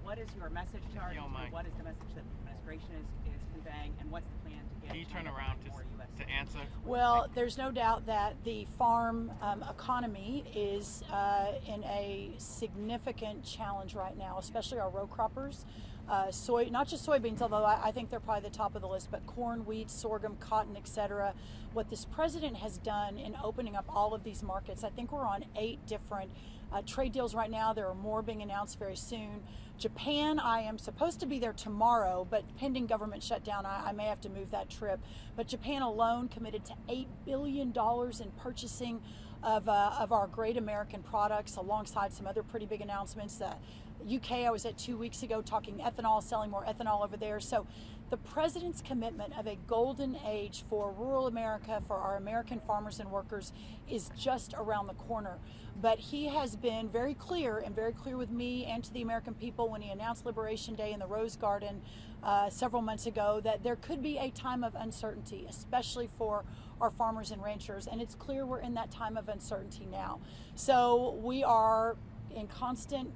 what is your message to Argentina? What is the message that the administration is conveying, and what's the plan to get? Can you turn around to answer? Well, there's no doubt that the farm economy is in a significant challenge right now, especially our row croppers. Not just soybeans, although I think they're probably the top of the list, but corn, wheat, sorghum, cotton, etc. What this president has done in opening up all of these markets, I think we're on 8 different trade deals right now. There are more being announced very soon. Japan, I am supposed to be there tomorrow, but pending government shutdown, I may have to move that trip. But Japan alone committed to $8 billion in purchasing of our great American products, alongside some other pretty big announcements. UK, I was at 2 weeks ago talking ethanol, selling more ethanol over there. So the president's commitment of a golden age for rural America, for our American farmers and workers, is just around the corner. But he has been very clear, and very clear with me and to the American people when he announced Liberation Day in the Rose Garden several months ago, that there could be a time of uncertainty, especially for our farmers and ranchers. And it's clear we're in that time of uncertainty now. So we are in constant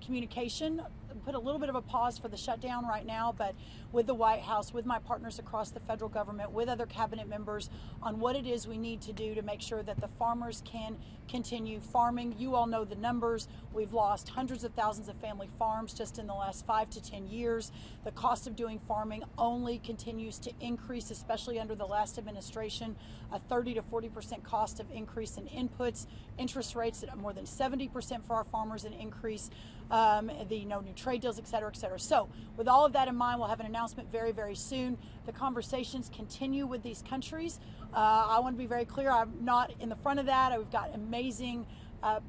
communication. Put a little bit of a pause for the shutdown right now, but with the White House, with my partners across the federal government, with other cabinet members, on what it is we need to do to make sure that the farmers can continue farming. You all know the numbers. We've lost hundreds of thousands of family farms just in the last 5 to 10 years. The cost of doing farming only continues to increase, especially under the last administration. A 30 to 40% cost of increase in inputs, interest rates at more than 70% for our farmers, an increase. New trade deals, et cetera, et cetera. So with all of that in mind, we'll have an announcement very, very soon. The conversations continue with these countries. I want to be very clear, I'm not in the front of that. We've got amazing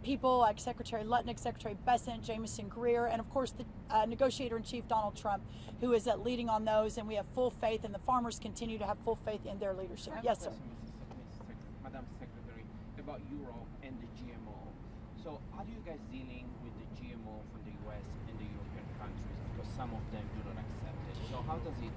people like Secretary Lutnick, Secretary Bessent, Jameson Greer, and of course the Negotiator-in-Chief Donald Trump, who is leading on those, and we have full faith, and the farmers continue to have full faith in their leadership. Yes, sir. Madam Secretary, about Europe and the GMO. So how are you guys dealing with the GMO from the US and the European countries, because some of them do not accept it? So how does it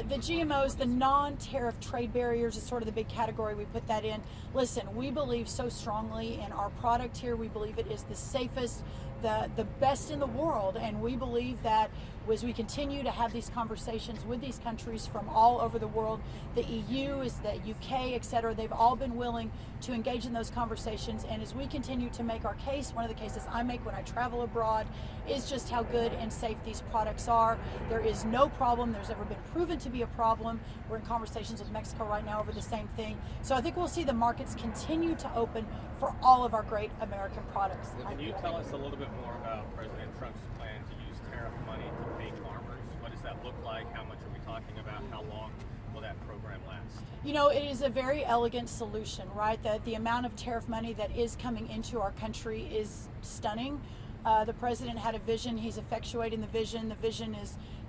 the GMOs, the non-tariff trade barriers, is sort of the big category we put that in. Listen, we believe so strongly in our product here. We believe it is the safest, the best in the world, and we believe that as we continue to have these conversations with these countries from all over the world, the EU, is the UK, et cetera, they've all been willing to engage in those conversations. And as we continue to make our case, one of the cases I make when I travel abroad is just how good and safe these products are. There is no problem. There's ever been proven to be a problem. We're in conversations with Mexico right now over the same thing. So I think we'll see the markets continue to open for all of our great American products. Can you tell us a little bit more about President Trump's plan to use tariff money to pay farmers? What does that look like? How much are we talking about? How long will that program last? You know, it is a very elegant solution, right? The amount of tariff money that is coming into our country is stunning. The president had a vision. He's effectuating the vision. The vision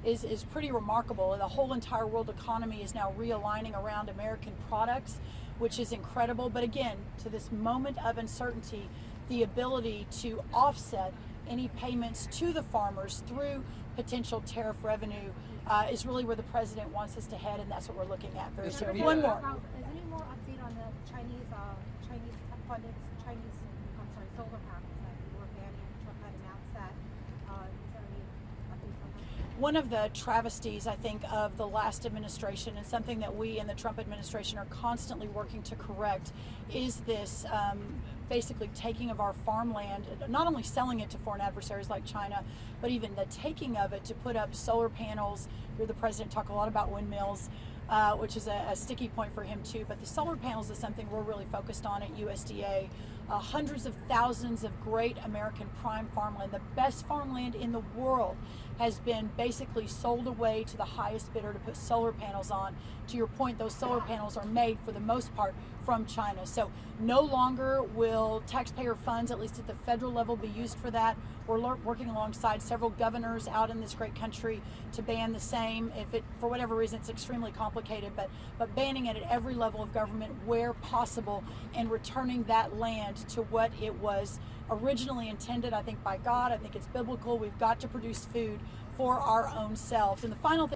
is pretty remarkable. The whole entire world economy is now realigning around American products, which is incredible. But again, to this moment of uncertainty, the ability to offset any payments to the farmers through potential tariff revenue is really where the president wants us to head, and that's what we're looking at very soon. One more. Is any more update on the Chinese solar panels that we were banning? Trump had announced that. Is there any updates on that? One of the travesties, I think, of the last administration, and something that we in the Trump administration are constantly working to correct, is this basically taking of our farmland, not only selling it to foreign adversaries like China, but even the taking of it to put up solar panels. You hear the president talk a lot about windmills, which is a sticky point for him too. But the solar panels is something we're really focused on at USDA. Hundreds of thousands of great American prime farmland, the best farmland in the world, has been basically sold away to the highest bidder to put solar panels on. To your point, those solar panels are made for the most part from China. So no longer will taxpayer funds, at least at the federal level, be used for that. We're working alongside several governors out in this great country to ban the same. If it, for whatever reason, it's extremely complicated, but banning it at every level of government where possible, and returning that land to what it was originally intended, I think, by God. I think it's biblical. We've got to produce food for our own selves. And the final thing